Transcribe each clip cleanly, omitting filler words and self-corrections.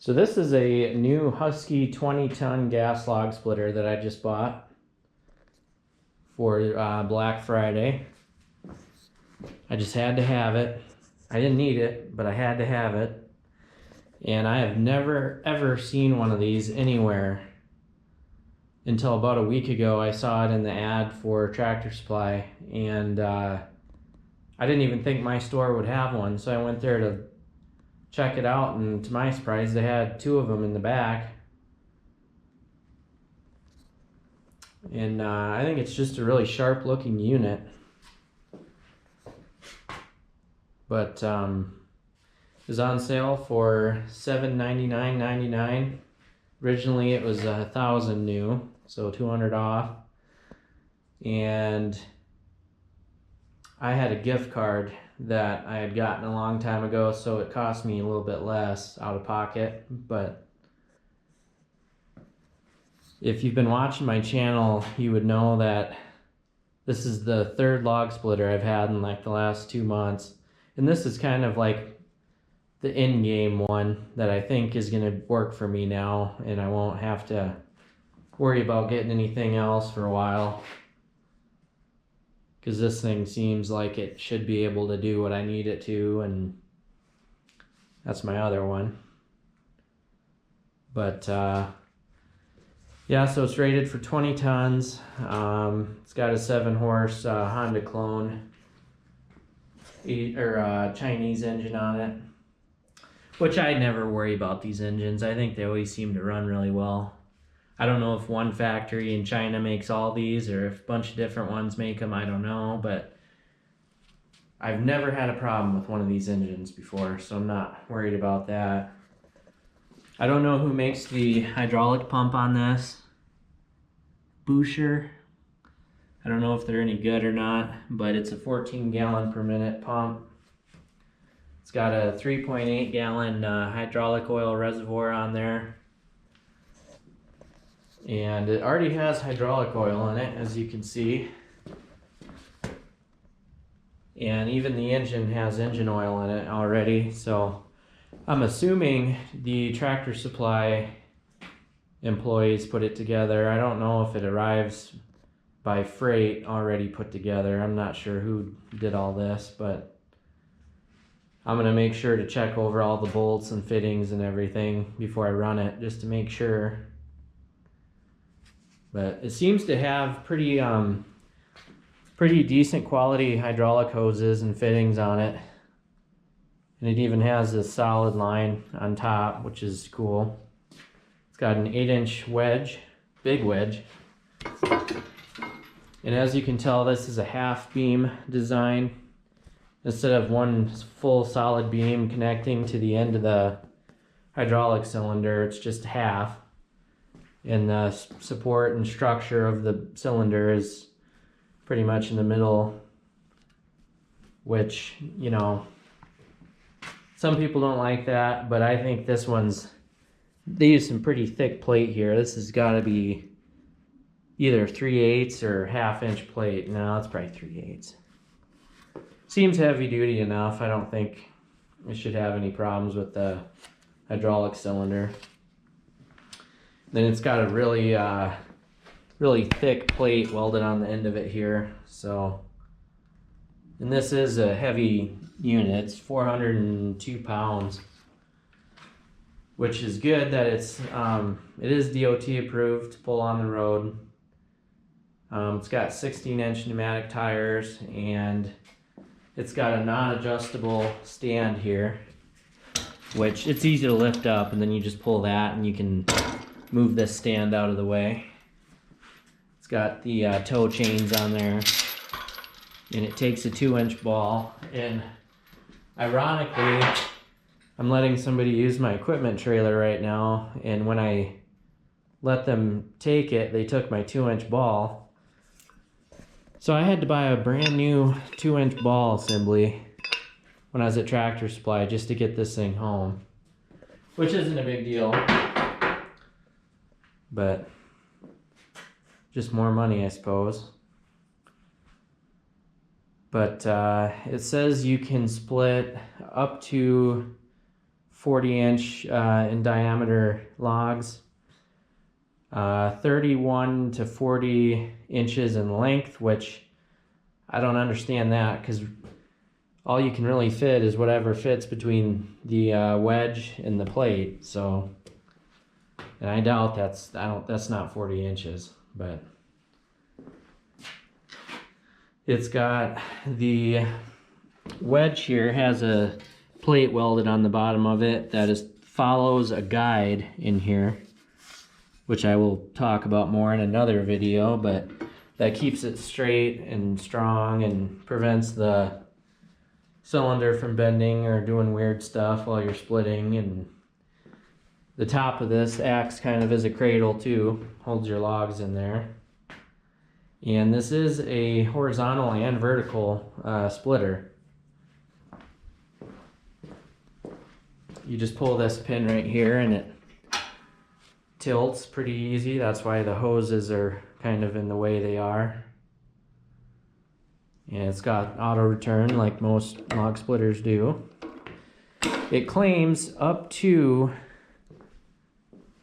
So this is a new Huskee 20-ton gas log splitter that I just bought for Black Friday. I just had to have it. I didn't need it, but I had to have it. And I have never ever seen one of these anywhere until about a week ago. I saw it in the ad for Tractor Supply, and I didn't even think my store would have one, so I went there to check it out, and to my surprise they had two of them in the back. And I think it's just a really sharp looking unit, but is on sale for $799.99. Originally it was $1,000 new, so $200 off, and I had a gift card that I had gotten a long time ago, so it cost me a little bit less out of pocket. But if you've been watching my channel, you would know that this is the third log splitter I've had in like the last 2 months, and this is kind of like the in-game one that I think is going to work for me now, and I won't have to worry about getting anything else for a while, because this thing seems like it should be able to do what I need it to, and that's my other one. But yeah, so it's rated for 20 tons. It's got a 7-horse Honda clone Chinese engine on it, which I never worry about these engines. I think they always seem to run really well. I don't know if one factory in China makes all these or if a bunch of different ones make them, I don't know, but I've never had a problem with one of these engines before, so I'm not worried about that. I don't know who makes the hydraulic pump on this. Boucher. I don't know if they're any good or not, but it's a 14 gallon per minute pump. It's got a 3.8 gallon hydraulic oil reservoir on there. And it already has hydraulic oil in it, as you can see. And even the engine has engine oil in it already. So I'm assuming the Tractor Supply employees put it together. I don't know if it arrives by freight already put together. I'm not sure who did all this, but I'm going to make sure to check over all the bolts and fittings and everything before I run it, just to make sure. But it seems to have pretty decent quality hydraulic hoses and fittings on it. And it even has a solid line on top, which is cool. It's got an 8-inch wedge, big wedge. And as you can tell, this is a half beam design. Instead of one full solid beam connecting to the end of the hydraulic cylinder, it's just half. And the support and structure of the cylinder is pretty much in the middle, which, you know, some people don't like that, but I think this one's, they use some pretty thick plate here. This has got to be either 3/8 or half-inch plate. No, it's probably 3/8. Seems heavy duty enough. I don't think it should have any problems with the hydraulic cylinder. Then it's got a really thick plate welded on the end of it here. So, and this is a heavy unit. It's 402 pounds, which is good that it is DOT approved to pull on the road. It's got 16-inch pneumatic tires, and it's got a non-adjustable stand here, which it's easy to lift up, and then you just pull that and you can move this stand out of the way. It's got the toe chains on there, and it takes a 2-inch ball. And ironically, I'm letting somebody use my equipment trailer right now, and when I let them take it, they took my 2-inch ball. So I had to buy a brand new 2-inch ball assembly when I was at Tractor Supply just to get this thing home, which isn't a big deal, but just more money, I suppose. But it says you can split up to 40-inch in diameter logs, 31 to 40 inches in length, which I don't understand that, because all you can really fit is whatever fits between the wedge and the plate. So, and I doubt that's not 40 inches, but it's got the wedge here has a plate welded on the bottom of it that follows a guide in here, which I will talk about more in another video, but that keeps it straight and strong and prevents the cylinder from bending or doing weird stuff while you're splitting. And the top of this acts kind of as a cradle too, holds your logs in there. And this is a horizontal and vertical splitter. You just pull this pin right here and it tilts pretty easy. That's why the hoses are kind of in the way they are. And it's got auto return like most log splitters do. It claims up to,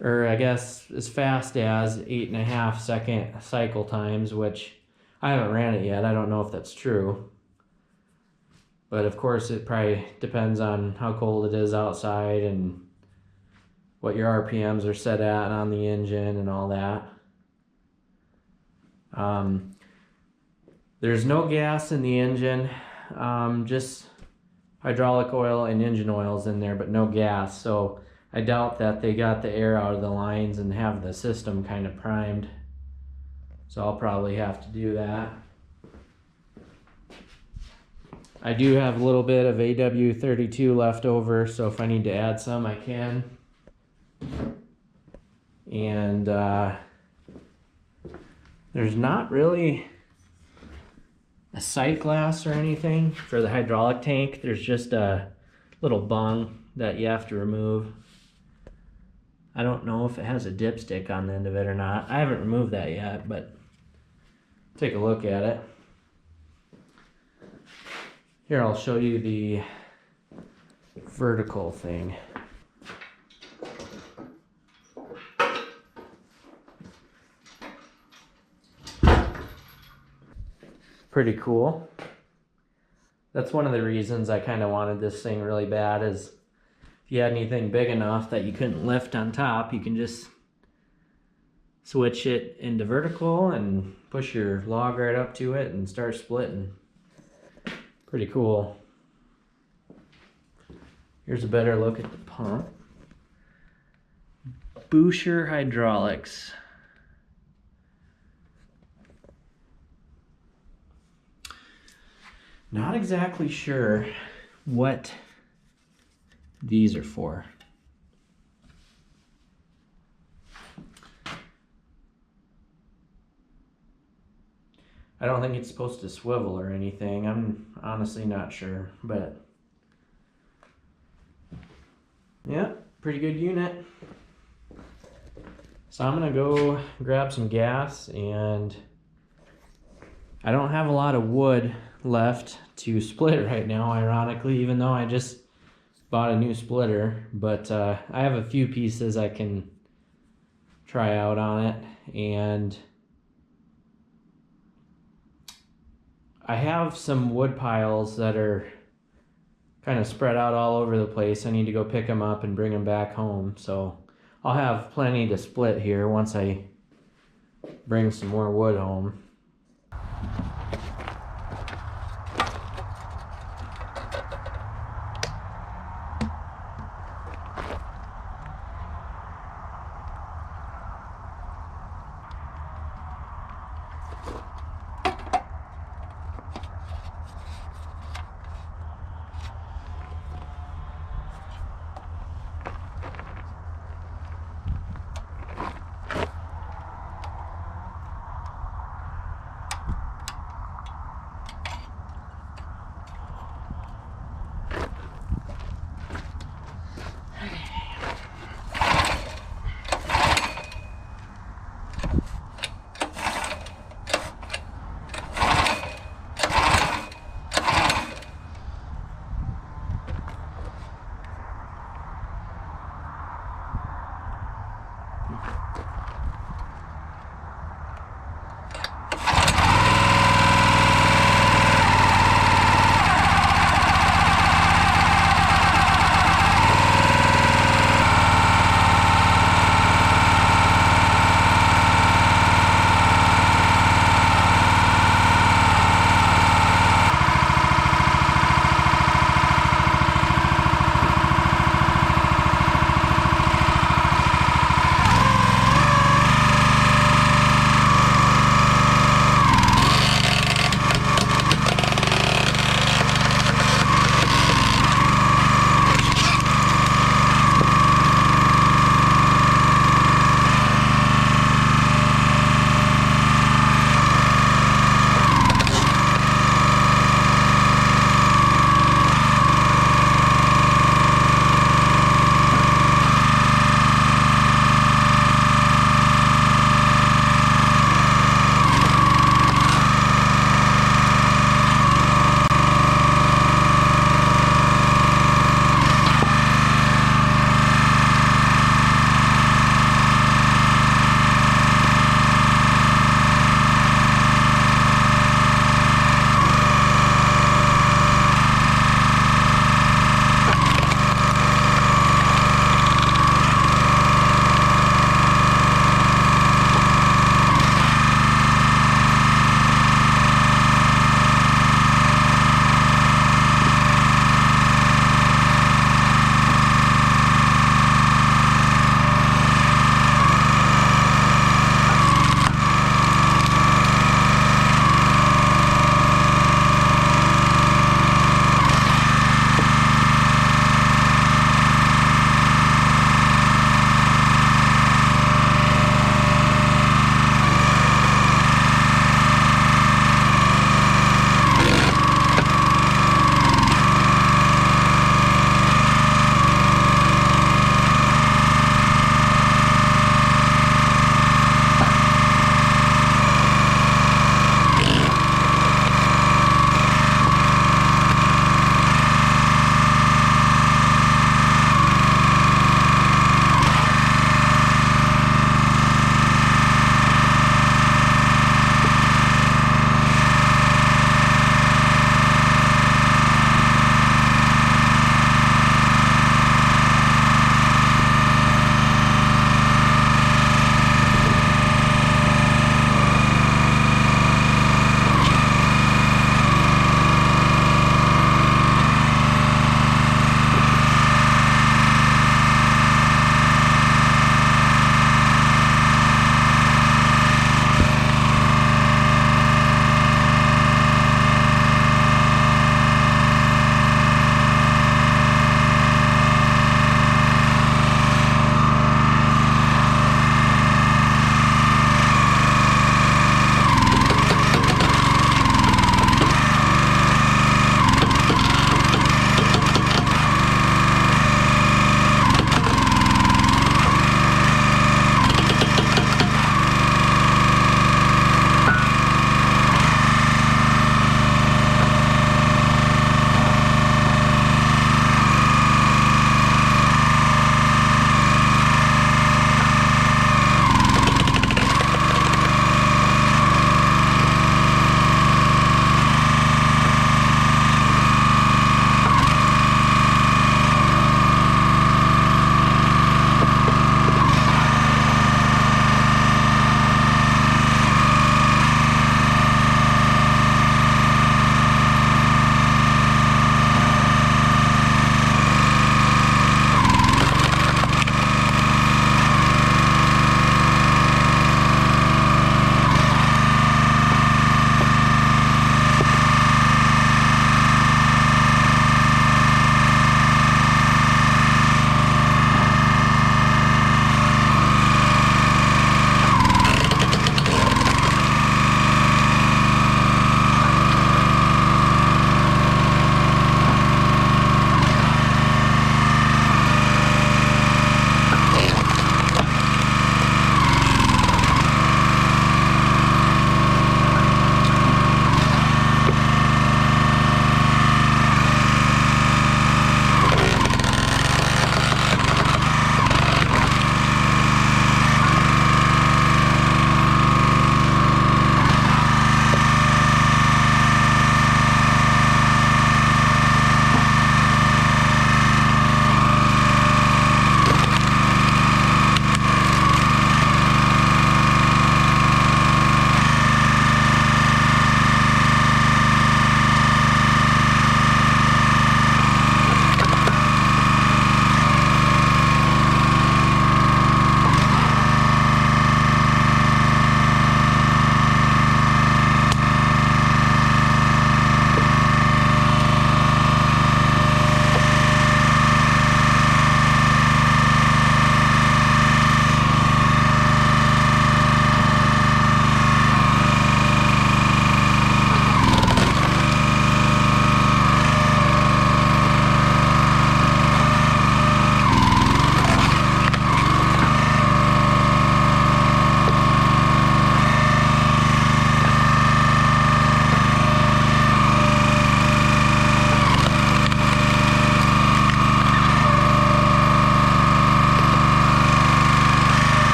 or I guess as fast as 8.5 second cycle times, which I haven't ran it yet. I don't know if that's true. But of course it probably depends on how cold it is outside and what your RPMs are set at on the engine and all that. There's no gas in the engine, just hydraulic oil and engine oils in there, but no gas. So I doubt that they got the air out of the lines and have the system kind of primed. So I'll probably have to do that. I do have a little bit of AW32 left over, so if I need to add some, I can. And there's not really a sight glass or anything for the hydraulic tank. There's just a little bung that you have to remove. I don't know if it has a dipstick on the end of it or not. I haven't removed that yet, but take a look at it. Here, I'll show you the vertical thing. Pretty cool. That's one of the reasons I kind of wanted this thing really bad, is if you had anything big enough that you couldn't lift on top, you can just switch it into vertical and push your log right up to it and start splitting. Pretty cool. Here's a better look at the pump. Boucher Hydraulics. Not exactly sure what these are for. I don't think it's supposed to swivel or anything. I'm honestly not sure, but yeah, pretty good unit. So I'm gonna go grab some gas, and I don't have a lot of wood left to split right now, ironically, even though I just bought a new splitter. But I have a few pieces I can try out on it, and I have some wood piles that are kind of spread out all over the place. I need to go pick them up and bring them back home. So I'll have plenty to split here once I bring some more wood home.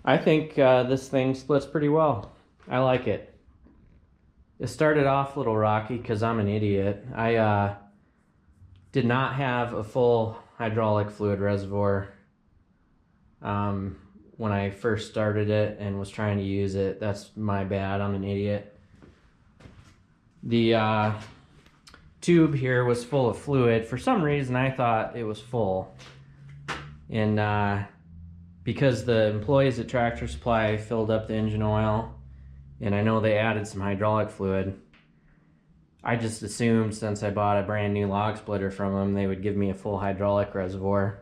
I think this thing splits pretty well. I like it. It started off a little rocky because I'm an idiot. I did not have a full hydraulic fluid reservoir when I first started it and was trying to use it. That's my bad. I'm an idiot. The tube here was full of fluid. For some reason, I thought it was full. And because the employees at Tractor Supply filled up the engine oil, and I know they added some hydraulic fluid, I just assumed since I bought a brand new log splitter from them, they would give me a full hydraulic reservoir.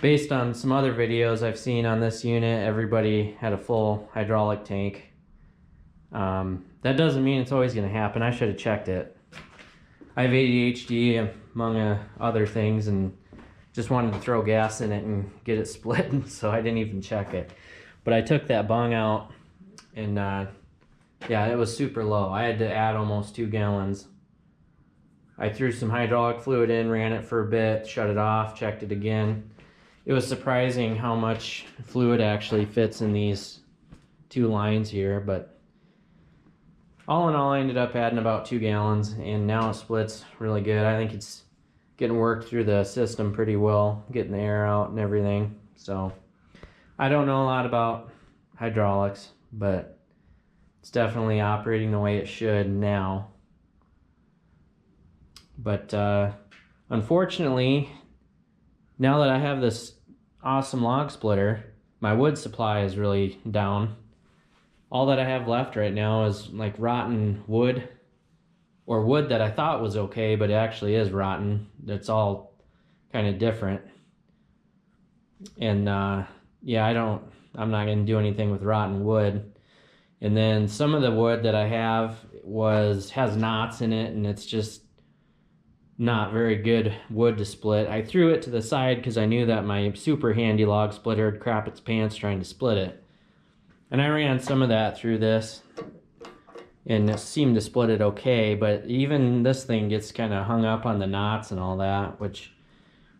Based on some other videos I've seen on this unit, everybody had a full hydraulic tank. That doesn't mean it's always going to happen. I should have checked it. I have ADHD among other things, and just wanted to throw gas in it and get it split, so I didn't even check it. But I took that bung out, and yeah, it was super low. I had to add almost 2 gallons. I threw some hydraulic fluid in, ran it for a bit, shut it off, checked it again. It was surprising how much fluid actually fits in these 2 lines here, but all in all, I ended up adding about 2 gallons, and now it splits really good. I think it's getting worked through the system pretty well, getting the air out and everything. So I don't know a lot about hydraulics, but it's definitely operating the way it should now. But unfortunately, now that I have this awesome log splitter, my wood supply is really down. All that I have left right now is like rotten wood, or wood that I thought was okay, but it actually is rotten. It's all kind of different. And yeah, I'm not gonna do anything with rotten wood. And then some of the wood that I have has knots in it, and it's just not very good wood to split. I threw it to the side because I knew that my super handy log splitter would crap its pants trying to split it. And I ran some of that through this, and it seemed to split it okay, but even this thing gets kind of hung up on the knots and all that, which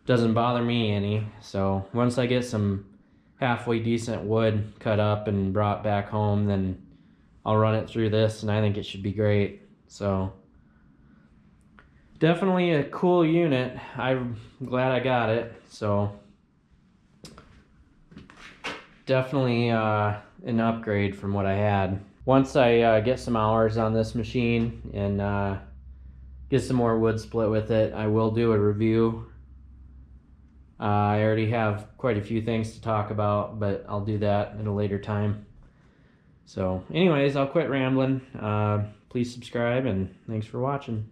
doesn't bother me any. So once I get some halfway decent wood cut up and brought back home, then I'll run it through this, and I think it should be great. So definitely a cool unit. I'm glad I got it. So definitely an upgrade from what I had. Once I get some hours on this machine and get some more wood split with it, I will do a review. I already have quite a few things to talk about, but I'll do that at a later time. So anyways, I'll quit rambling. Please subscribe, and thanks for watching.